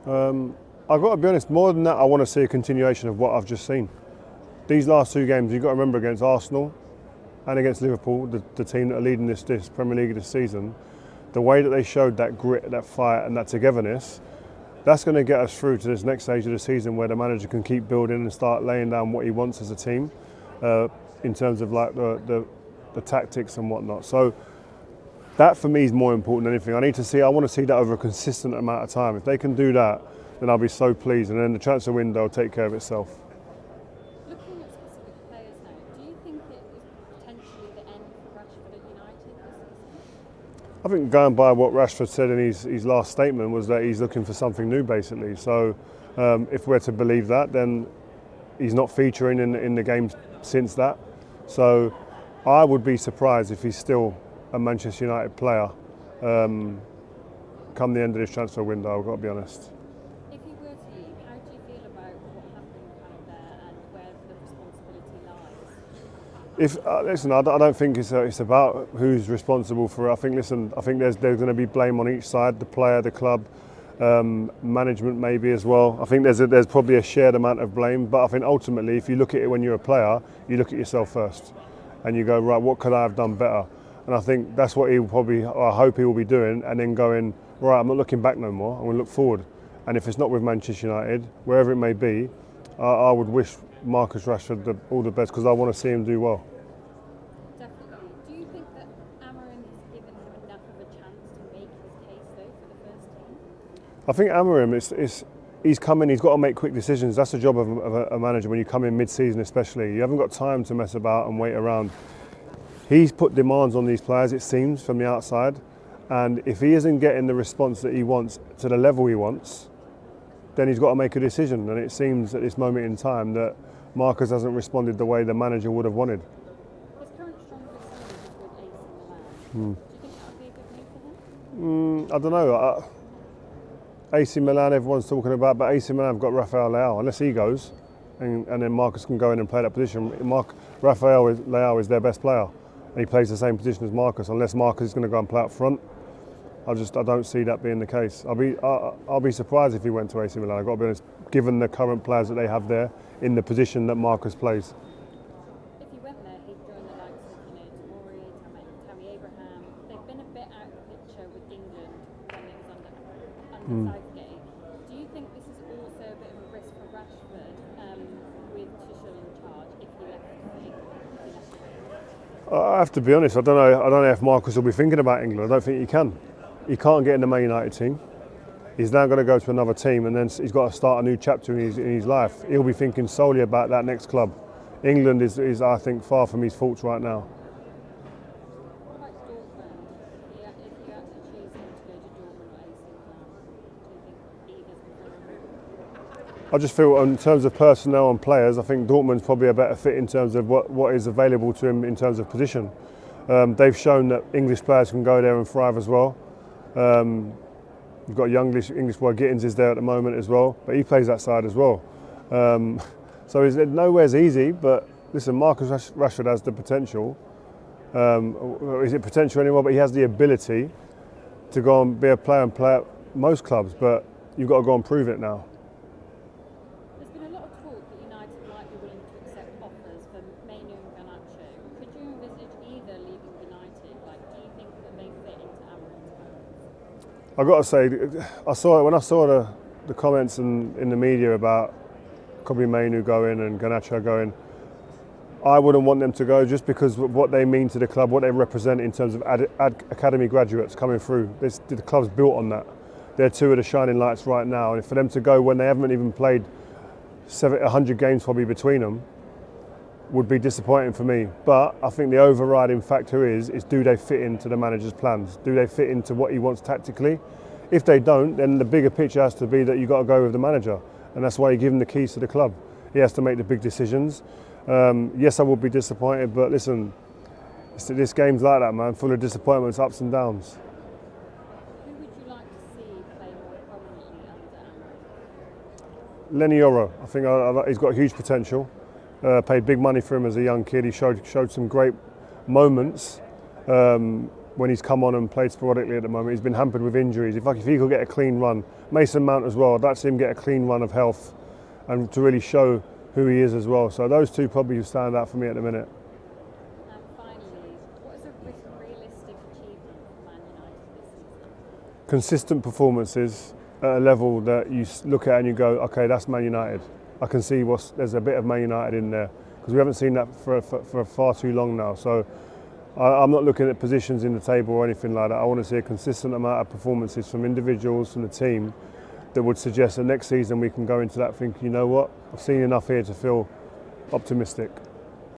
I've got to be honest, more than that, I want to see a continuation of what I've just seen. These last two games, you've got to remember, against Arsenal and against Liverpool, the team that are leading this Premier League this season, the way that they showed that grit, that fight and that togetherness, that's going to get us through to this next stage of the season where the manager can keep building and start laying down what he wants as a team in terms of like the tactics and whatnot. So that for me is more important than anything. I want to see that over a consistent amount of time. If they can do that, then I'll be so pleased, and then the transfer window will take care of itself. Looking at specific players now, do you think it is potentially the end for Rashford at United this season? I think going by what Rashford said in his last statement was that he's looking for something new, basically. So if we're to believe that, then he's not featuring in the games since that. So I would be surprised if he's still a Manchester United player come the end of this transfer window, I've got to be honest. If he were to leave, how do you feel about what happened kind of there and where the responsibility lies? Listen, I don't think it's about who's responsible for it. I think there's going to be blame on each side, the player, the club, management maybe as well. I think there's probably a shared amount of blame, but I think ultimately if you look at it when you're a player, you look at yourself first and you go, right, what could I have done better? And I think that's what I hope he will be doing, and then going, right, I'm not looking back no more, I'm going to look forward. And if it's not with Manchester United, wherever it may be, I would wish Marcus Rashford all the best because I want to see him do well. Definitely. Do you think that Amorim has given him enough of a chance to make his case though for the first team? I think Amorim, he's come in, he's got to make quick decisions. That's the job of a manager when you come in mid-season especially. You haven't got time to mess about and wait around. He's put demands on these players, it seems, from the outside. And if he isn't getting the response that he wants to the level he wants, then he's got to make a decision. And it seems at this moment in time that Marcus hasn't responded the way the manager would have wanted. His current strongest team is with AC Milan. Do you think that would be a good move for him? I don't know. AC Milan, everyone's talking about, but AC Milan have got Rafael Leao. Unless he goes, and then Marcus can go in and play that position. Rafael Leao is their best player. And he plays the same position as Marcus. Unless Marcus is going to go and play up front, I don't see that being the case. I'll be surprised if he went to AC Milan. I've got to be honest, given the current players that they have there in the position that Marcus plays. If he went there, he'd join the likes of Tammy Abraham. They've been a bit out of the picture with England when it was under Southgate. Do you think this is also a bit of a risk for Rashford with Tuchel in charge if he left for England? I have to be honest, I don't know if Marcus will be thinking about England. I don't think he can. He can't get in the Man United team. He's now going to go to another team and then he's got to start a new chapter in his life. He'll be thinking solely about that next club. England is I think, far from his thoughts right now. What about Dortmund? If you had to choose him to go to Dortmund or AC Milan, do you think either's going to? I just feel in terms of personnel and players, I think Dortmund's probably a better fit in terms of what is available to him in terms of position. They've shown that English players can go there and thrive as well. You've got a young English boy, Gittins is there at the moment as well, but he plays that side as well. So it's nowhere's easy, but listen, Marcus Rashford has the potential. Is it potential anymore? But he has the ability to go and be a player and play at most clubs, but you've got to go and prove it now. There's been a lot of talk that United might be willing to accept offers for Mainoo and Garnacho. Could you envisage either leaving United? Do you think that they fit into Amorim's plans? I've got to say, when I saw the comments in the media about Kobbie Mainoo going and Garnacho going, I wouldn't want them to go just because of what they mean to the club, what they represent in terms of academy graduates coming through. The club's built on that. They're two of the shining lights right now, and for them to go when they haven't even played 100 games probably between them would be disappointing for me. But I think the overriding factor is do they fit into the manager's plans? Do they fit into what he wants tactically? If they don't, then the bigger picture has to be that you've got to go with the manager, and that's why you give him the keys to the club. He has to make the big decisions. Yes, I will be disappointed, but listen, this game's like that, man, full of disappointments, ups and downs. Who would you like to see play more prominently under Amorim? Lenny Yoro, I think he's got huge potential. Paid big money for him as a young kid. He showed some great moments when he's come on and played sporadically at the moment. He's been hampered with injuries. If he could get a clean run, Mason Mount as well, I'd like to see him get a clean run of health and to really show who he is as well. So those two probably stand out for me at the minute. And finally, what is a realistic achievement for Man United this season? Consistent performances at a level that you look at and you go, okay, that's Man United. I can see there's a bit of Man United in there, because we haven't seen that for far too long now. So I'm not looking at positions in the table or anything like that. I want to see a consistent amount of performances from individuals, from the team, that would suggest that next season we can go into that thinking, you know what, I've seen enough here to feel optimistic.